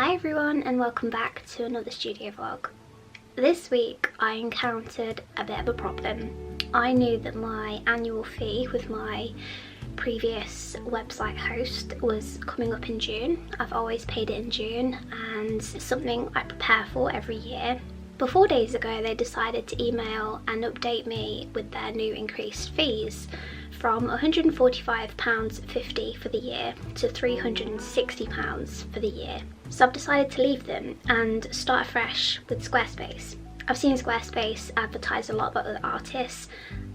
Hi everyone and welcome back to another studio vlog. This week I encountered a bit of a problem. I knew that my annual fee with my previous website host was coming up in June. I've always paid it in June and it's something I prepare for every year. But 4 days ago they decided to email and update me with their new increased fees from £145.50 for the year to £360 for the year. So I've decided to leave them and start afresh with Squarespace. I've seen Squarespace advertise a lot by other artists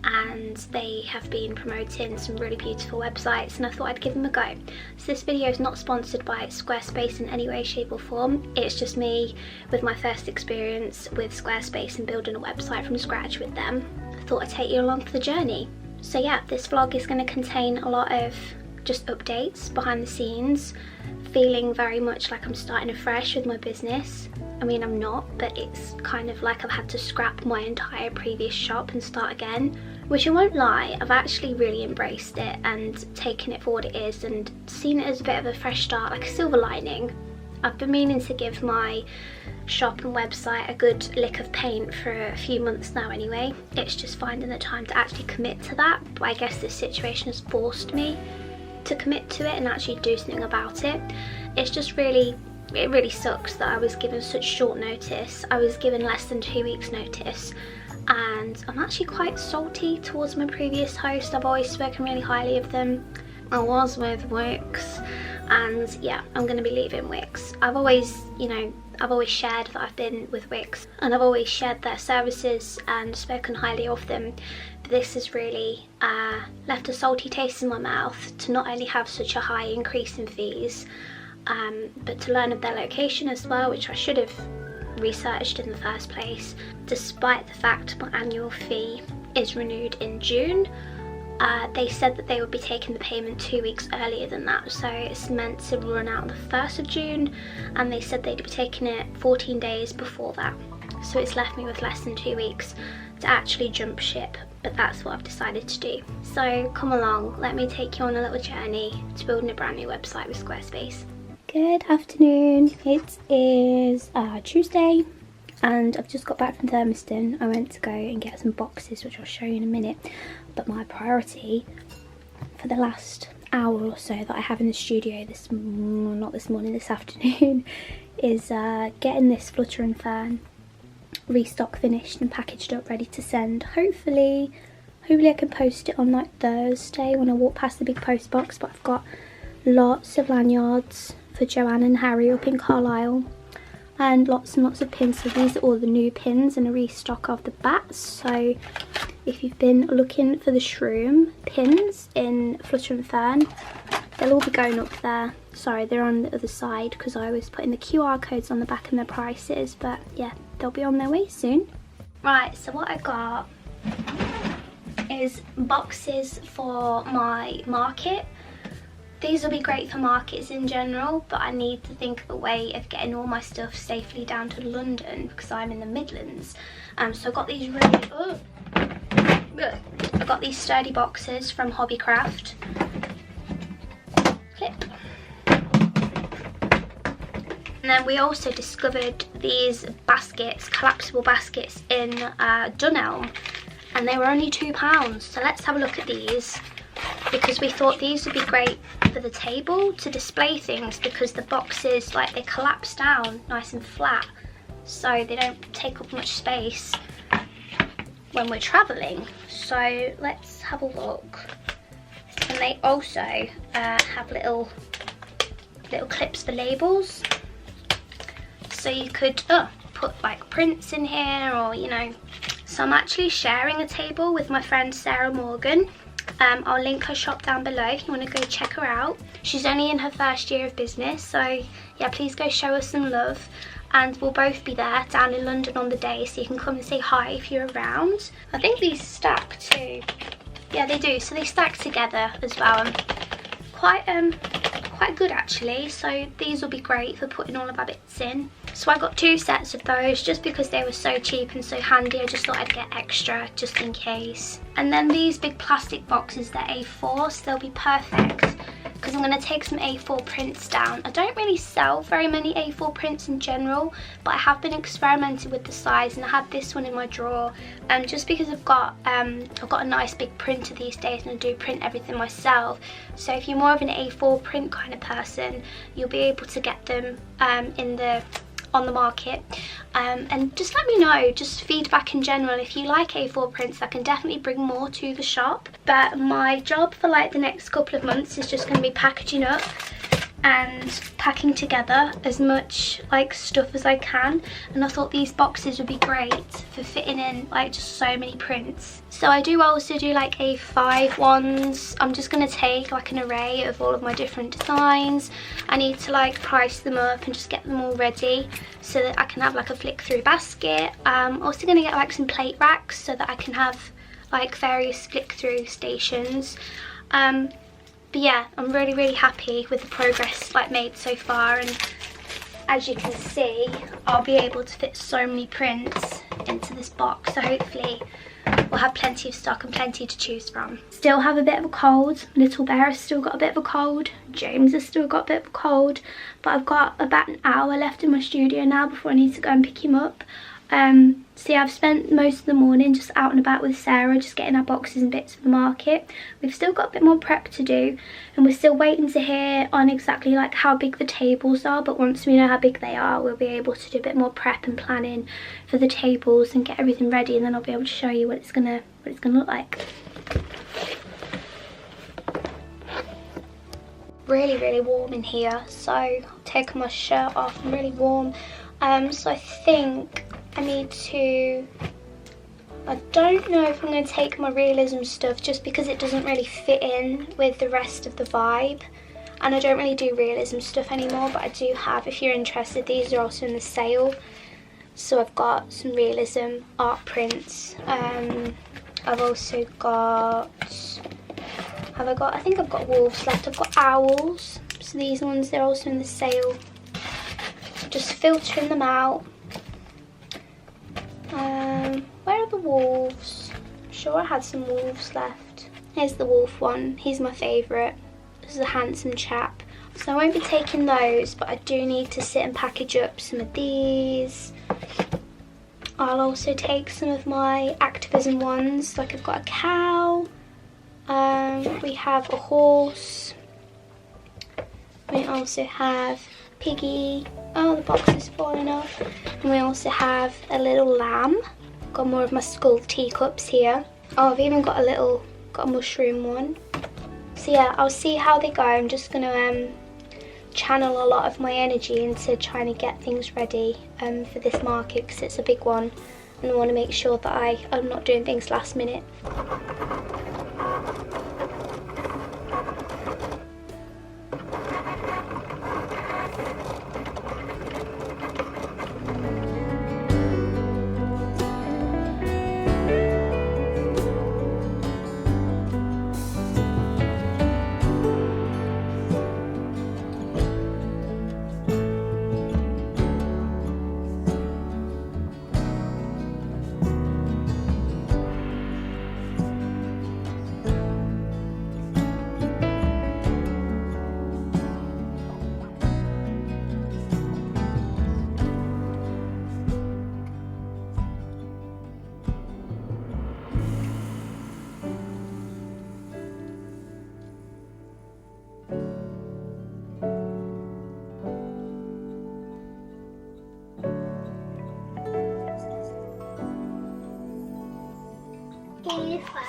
and they have been promoting some really beautiful websites and I thought I'd give them a go. So this video is not sponsored by Squarespace in any way, shape or form. It's just me with my first experience with Squarespace and building a website from scratch with them. I thought I'd take you along for the journey. So yeah, this vlog is going to contain a lot of just updates behind the scenes, feeling very much like I'm starting afresh with my business. I mean, I'm not, but it's kind of like I've had to scrap my entire previous shop and start again, which I won't lie, I've actually really embraced it and taken it for what it is and seen it as a bit of a fresh start, like a silver lining. I've been meaning to give my shop and website a good lick of paint for a few months now anyway. It's just finding the time to actually commit to that, but I guess this situation has forced me to commit to it and actually do something about it. It's just it really sucks that I was given such short notice. I was given less than 2 weeks notice and I'm actually quite salty towards my previous host. I've always spoken really highly of them. I was with Wix and yeah, I'm going to be leaving Wix. I've always shared that I've been with Wix and I've always shared their services and spoken highly of them. But this has really left a salty taste in my mouth to not only have such a high increase in fees, but to learn of their location as well, which I should have researched in the first place. Despite the fact my annual fee is renewed in June, they said that they would be taking the payment 2 weeks earlier than that, so it's meant to run out the 1st of June and they said they'd be taking it 14 days before that. So it's left me with less than 2 weeks to actually jump ship, but that's what I've decided to do. So come along, let me take you on a little journey to building a brand new website with Squarespace. Good afternoon, it is Tuesday and I've just got back from Thermiston. I went to go and get some boxes, which I'll show you in a minute, but my priority for the last hour or so that I have in the studio this afternoon is getting this Flutter and Fern restock finished and packaged up, ready to send. Hopefully I can post it on like Thursday when I walk past the big post box, but I've got lots of lanyards for Joanne and Harry up in Carlisle and lots of pins. So these are all the new pins and a restock of the bats. So if you've been looking for the shroom pins in Flutter and Fern, they'll all be going up there. Sorry, they're on the other side because I was putting the QR codes on the back and their prices, but yeah, they'll be on their way soon. Right, so what I got is boxes for my market. These will be great for markets in general, but I need to think of a way of getting all my stuff safely down to London because I'm in the Midlands. So I got these I got these sturdy boxes from Hobbycraft. Clip. And then we also discovered these baskets, collapsible baskets in Dunelm, and they were only £2. So let's have a look at these, because we thought these would be great for the table to display things, because the boxes, like, they collapse down nice and flat so they don't take up much space when we're traveling. So let's have a look. And they also have little clips for labels, so you could put like prints in here, or so I'm actually sharing a table with my friend Sarah Morgan. I'll link her shop down below if you want to go check her out. She's only in her first year of business, so yeah, please go show her some love, and we'll both be there down in London on the day, so you can come and say hi if you're around. I think these stack too. Yeah, they do, so they stack together as well. Quite good actually, so these will be great for putting all of our bits in. So I got 2 sets of those just because they were so cheap and so handy. I just thought I'd get extra just in case. And then these big plastic boxes, they're A4, so they'll be perfect because I'm going to take some A4 prints down. I don't really sell very many A4 prints in general, but I have been experimenting with the size, and I have this one in my drawer just because I've got a nice big printer these days, and I do print everything myself. So if you're more of an A4 print kind of person, you'll be able to get them on the market, and just let me know, just feedback in general. If you like A4 prints, I can definitely bring more to the shop. But my job for like the next couple of months is just going to be packaging up and packing together as much like stuff as I can, and I thought these boxes would be great for fitting in like just so many prints. So I do also do like A5 ones. I'm just going to take like an array of all of my different designs. I need to like price them up and just get them all ready so that I can have like a flick through basket. I'm also going to get like some plate racks so that I can have like various flick through stations. But yeah, I'm really happy with the progress like made so far, and as you can see, I'll be able to fit so many prints into this box, so hopefully we'll have plenty of stock and plenty to choose from. Still have a bit of a cold. Little Bear has still got a bit of a cold. James has still got a bit of a cold, but I've got about an hour left in my studio now before I need to go and pick him up. So yeah, I've spent most of the morning just out and about with Sarah, just getting our boxes and bits for the market. We've still got a bit more prep to do, and we're still waiting to hear on exactly like how big the tables are, but once we know how big they are, we'll be able to do a bit more prep and planning for the tables and get everything ready, and then I'll be able to show you what it's gonna look like. Really warm in here, so I'll take my shirt off. I'm really warm. So I think I need to, I don't know if I'm going to take my realism stuff just because it doesn't really fit in with the rest of the vibe, and I don't really do realism stuff anymore, but I do have, if you're interested, these are also in the sale. So I've got some realism art prints. I've also got, I think I've got wolves left. I've got owls, so these ones, they're also in the sale. Just filtering them out. Where are the wolves? I'm sure I had some wolves left. Here's the wolf one. He's my favourite. This is a handsome chap. So I won't be taking those, but I do need to sit and package up some of these. I'll also take some of my activism ones. Like I've got a cow. We have a horse. We also have Piggy. Oh, the box is falling off. And we also have a little lamb. Got more of my skull teacups here. Oh, I've even got a mushroom one. So yeah, I'll see how they go. I'm just gonna channel a lot of my energy into trying to get things ready for this market, because it's a big one, and I want to make sure that I'm not doing things last minute.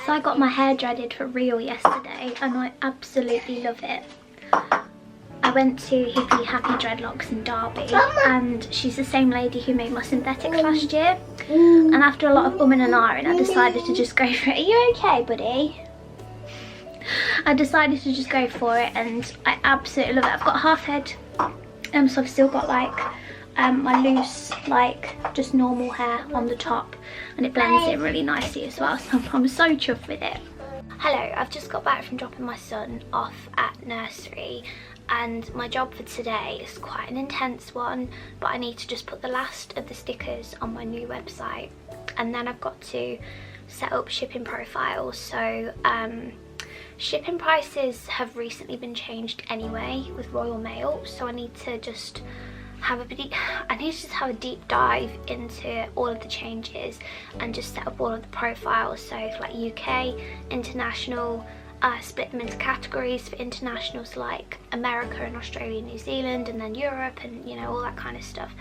So I got my hair dreaded for real yesterday, and I absolutely love it. I went to Hippie Happy Dreadlocks in Derby, and she's the same lady who made my synthetics last year. And after a lot of umming and ahhing, I decided to just go for it. Are you okay, buddy? I decided to just go for it, and I absolutely love it. I've got a half head, so I've still got like my loose, like just normal hair on the top, and it blends in really nicely as well, so I'm so chuffed with it. Hello, I've just got back from dropping my son off at nursery, and my job for today is quite an intense one, but I need to just put the last of the stickers on my new website, and then I've got to set up shipping profiles. So Shipping prices have recently been changed anyway with Royal Mail, so I need to just have a deep dive into all of the changes and just set up all of the profiles. So for like UK, international, split them into categories for internationals like America and Australia, New Zealand, and then Europe, and you know, all that kind of stuff.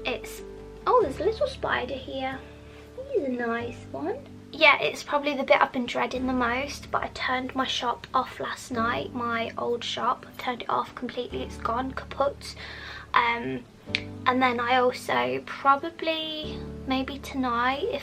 It's, oh, there's a little spider here. He's a nice one. Yeah, it's probably the bit I've been dreading the most, but I turned my shop off last night, my old shop. I turned it off completely, it's gone kaput. And then I also probably, maybe tonight,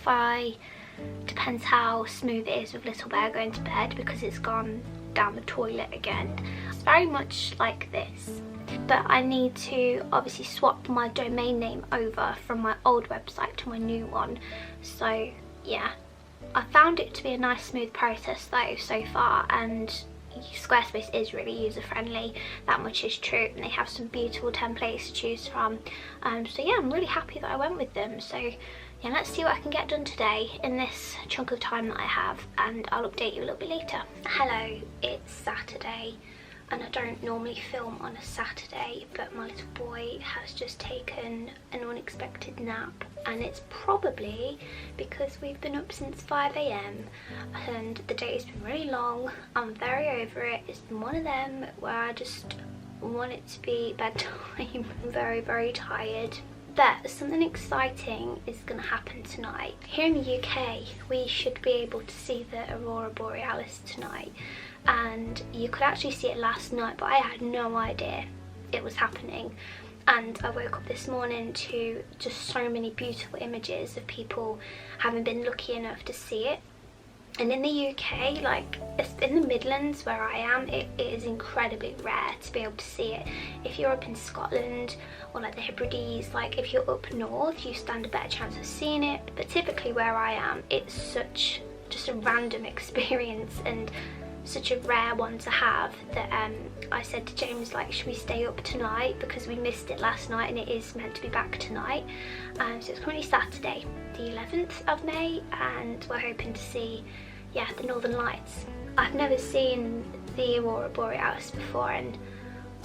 depends how smooth it is with Little Bear going to bed, because it's gone down the toilet again. It's very much like this. But I need to obviously swap my domain name over from my old website to my new one. So yeah, I found it to be a nice smooth process though so far, and Squarespace is really user friendly, that much is true, and they have some beautiful templates to choose from. So yeah, I'm really happy that I went with them. So yeah, let's see what I can get done today in this chunk of time that I have, and I'll update you a little bit later. Hello, it's Saturday, and I don't normally film on a Saturday, but my little boy has just taken an unexpected nap, and it's probably because we've been up since 5 AM and the day's been really long. I'm very over it. It's been one of them where I just want it to be bedtime. I'm very, very tired. But something exciting is going to happen tonight. Here in the UK, we should be able to see the Aurora Borealis tonight. And you could actually see it last night, but I had no idea it was happening. And I woke up this morning to just so many beautiful images of people having been lucky enough to see it. And in the UK, like in the Midlands where I am, it is incredibly rare to be able to see it. If you're up in Scotland or like the Hebrides, like if you're up north, you stand a better chance of seeing it. But typically where I am, it's just a random experience and such a rare one to have that I said to James, like, should we stay up tonight because we missed it last night and it is meant to be back tonight. So it's currently Saturday the 11th of May, and we're hoping to see, yeah, the Northern Lights. I've never seen the Aurora Borealis before, and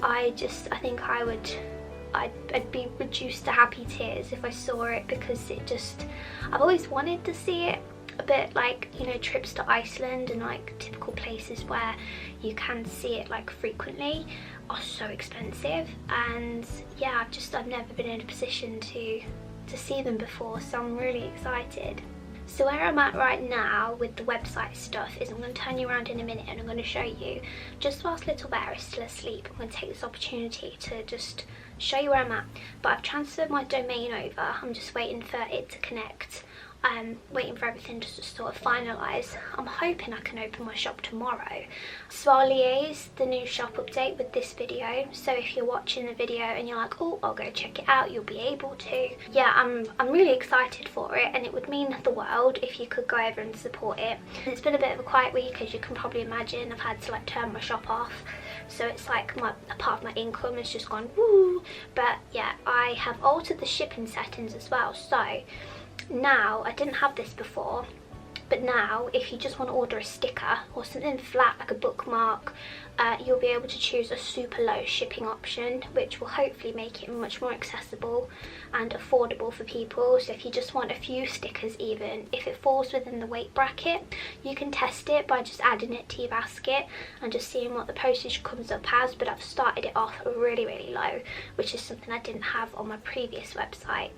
I think I'd be reduced to happy tears if I saw it, because I've always wanted to see it. A bit like, you know, trips to Iceland and like typical places where you can see it like frequently are so expensive, and yeah, I've never been in a position to see them before, so I'm really excited. So where I'm at right now with the website stuff is I'm going to turn you around in a minute and I'm going to show you, just whilst Little Bear is still asleep, I'm going to take this opportunity to just show you where I'm at. But I've transferred my domain over, I'm just waiting for it to connect. I'm waiting for everything to sort of finalise. I'm hoping I can open my shop tomorrow. So I'll liaise the new shop update with this video. So if you're watching the video and you're like, oh, I'll go check it out, you'll be able to. Yeah, I'm really excited for it, and it would mean the world if you could go over and support it. It's been a bit of a quiet week, as you can probably imagine. I've had to like turn my shop off. So it's like a part of my income has just gone woo. But yeah, I have altered the shipping settings as well. So now, I didn't have this before, but now if you just want to order a sticker or something flat like a bookmark, you'll be able to choose a super low shipping option, which will hopefully make it much more accessible and affordable for people. So if you just want a few stickers, even if it falls within the weight bracket, you can test it by just adding it to your basket and just seeing what the postage comes up as. But I've started it off really, really low, which is something I didn't have on my previous website.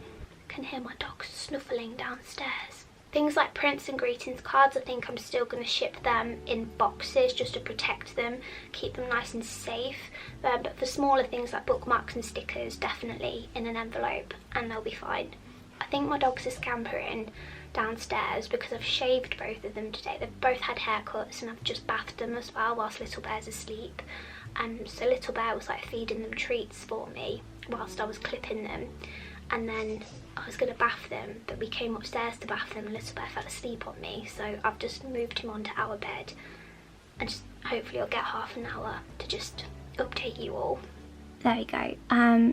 Can hear my dogs snuffling downstairs. Things like prints and greetings cards, I think I'm still going to ship them in boxes just to protect them, keep them nice and safe. But for smaller things like bookmarks and stickers, definitely in an envelope, and they'll be fine. I think my dogs are scampering downstairs because I've shaved both of them today. They've both had haircuts and I've just bathed them as well whilst Little Bear's asleep. So Little Bear was like feeding them treats for me whilst I was clipping them. And then I was going to bath them, but we came upstairs to bath them and Little Bear fell asleep on me, so I've just moved him onto our bed, and just hopefully I'll get half an hour to just update you all. There we go.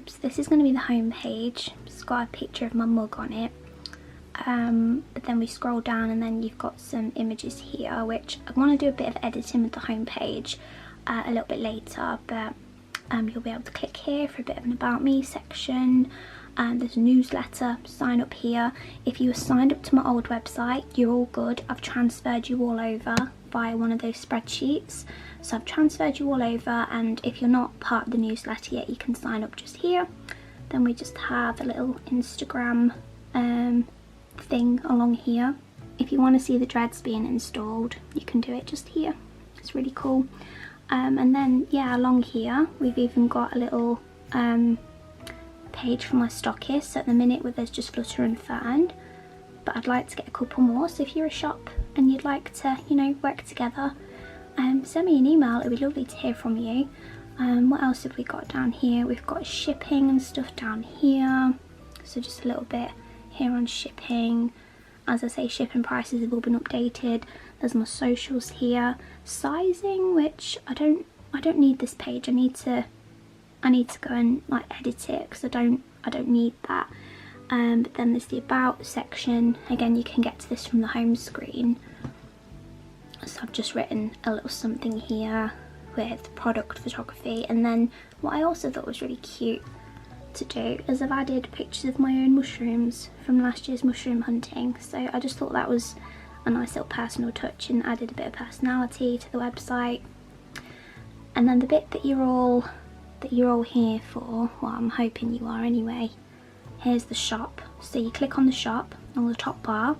So this is going to be the home page. It's got a picture of my mug on it. but then we scroll down and then you've got some images here, which I want to do a bit of editing with the homepage a little bit later, but you'll be able to click here for a bit of an about me section. There's a newsletter, sign up here. If you were signed up to my old website, you're all good. I've transferred you all over via one of those spreadsheets. So I've transferred you all over, and if you're not part of the newsletter yet, you can sign up just here. Then we just have a little Instagram thing along here. If you want to see the dreads being installed, you can do it just here. It's really cool. And then yeah, along here we've even got a little page for my stockists. At the minute there's just Flutter and Fern, but I'd like to get a couple more. So if you're a shop and you'd like to, you know, work together, send me an email. It'd be lovely to hear from you. What else have we got down here? We've got shipping and stuff down here, so just a little bit here on shipping. As I say, shipping prices have all been updated. There's my socials here. Sizing, which I don't need this page. I need to go and like edit it because I don't need that. But then there's the about section. Again, you can get to this from the home screen. So I've just written a little something here with product photography. And then what I also thought was really cute to do is I've added pictures of my own mushrooms from last year's mushroom hunting. So I just thought that was a nice little personal touch and added a bit of personality to the website. And then the bit that you're all here for, well, I'm hoping you are anyway, here's the shop. So you click on the shop on the top bar,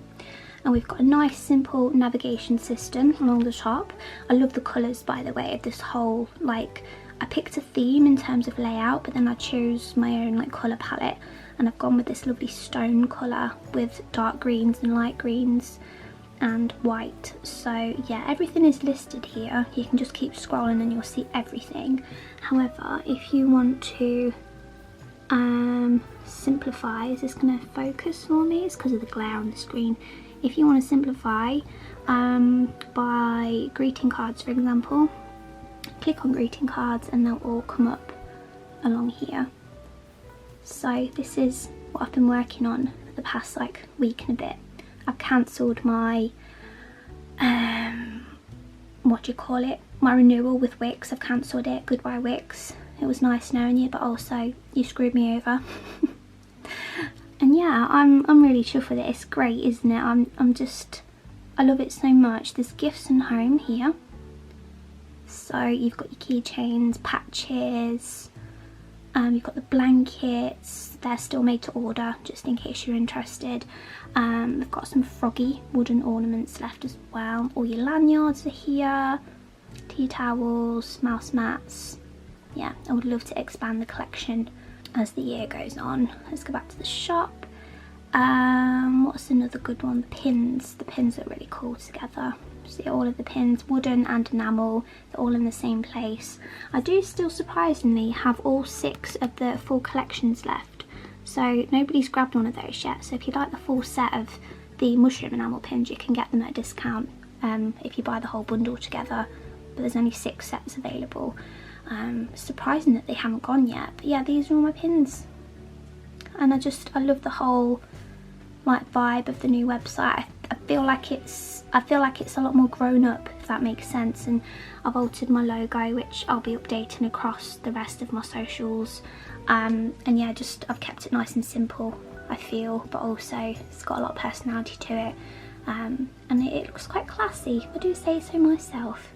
and we've got a nice simple navigation system along the top. I love the colours, by the way, of this whole, like, I picked a theme in terms of layout, but then I chose my own like colour palette, and I've gone with this lovely stone colour with dark greens and light greens and white. So yeah, everything is listed here. You can just keep scrolling and you'll see everything. However, if you want to simplify, is this going to focus for me? It's because of the glare on the screen. If you want to simplify by greeting cards, for example, click on greeting cards and they'll all come up along here. So this is what I've been working on for the past like week and a bit. I've cancelled my my renewal with Wix. I've cancelled it. Goodbye Wix. It was nice knowing you, but also you screwed me over. And yeah, I'm really chuffed with it. It's great, isn't it? I love it so much. There's gifts and home here. So you've got your keychains, patches, you've got the blankets. They're still made to order, just in case you're interested. We've got some froggy wooden ornaments left as well. All your lanyards are here, tea towels, mouse mats. Yeah, I would love to expand the collection as the year goes on. Let's go back to the shop. What's another good one? The pins. The pins are really cool together. See all of the pins, wooden and enamel, they're all in the same place. I do still surprisingly have all 6 of the full collections left, so nobody's grabbed one of those yet. So if you'd like the full set of the mushroom enamel pins, you can get them at a discount if you buy the whole bundle together, but there's only 6 sets available. Surprising that they haven't gone yet, but yeah, these are all my pins, and I love the whole like vibe of the new website. I feel like it's a lot more grown up, if that makes sense, and I've altered my logo, which I'll be updating across the rest of my socials, and yeah, I've kept it nice and simple, I feel, but also it's got a lot of personality to it, and it looks quite classy. I do say so myself.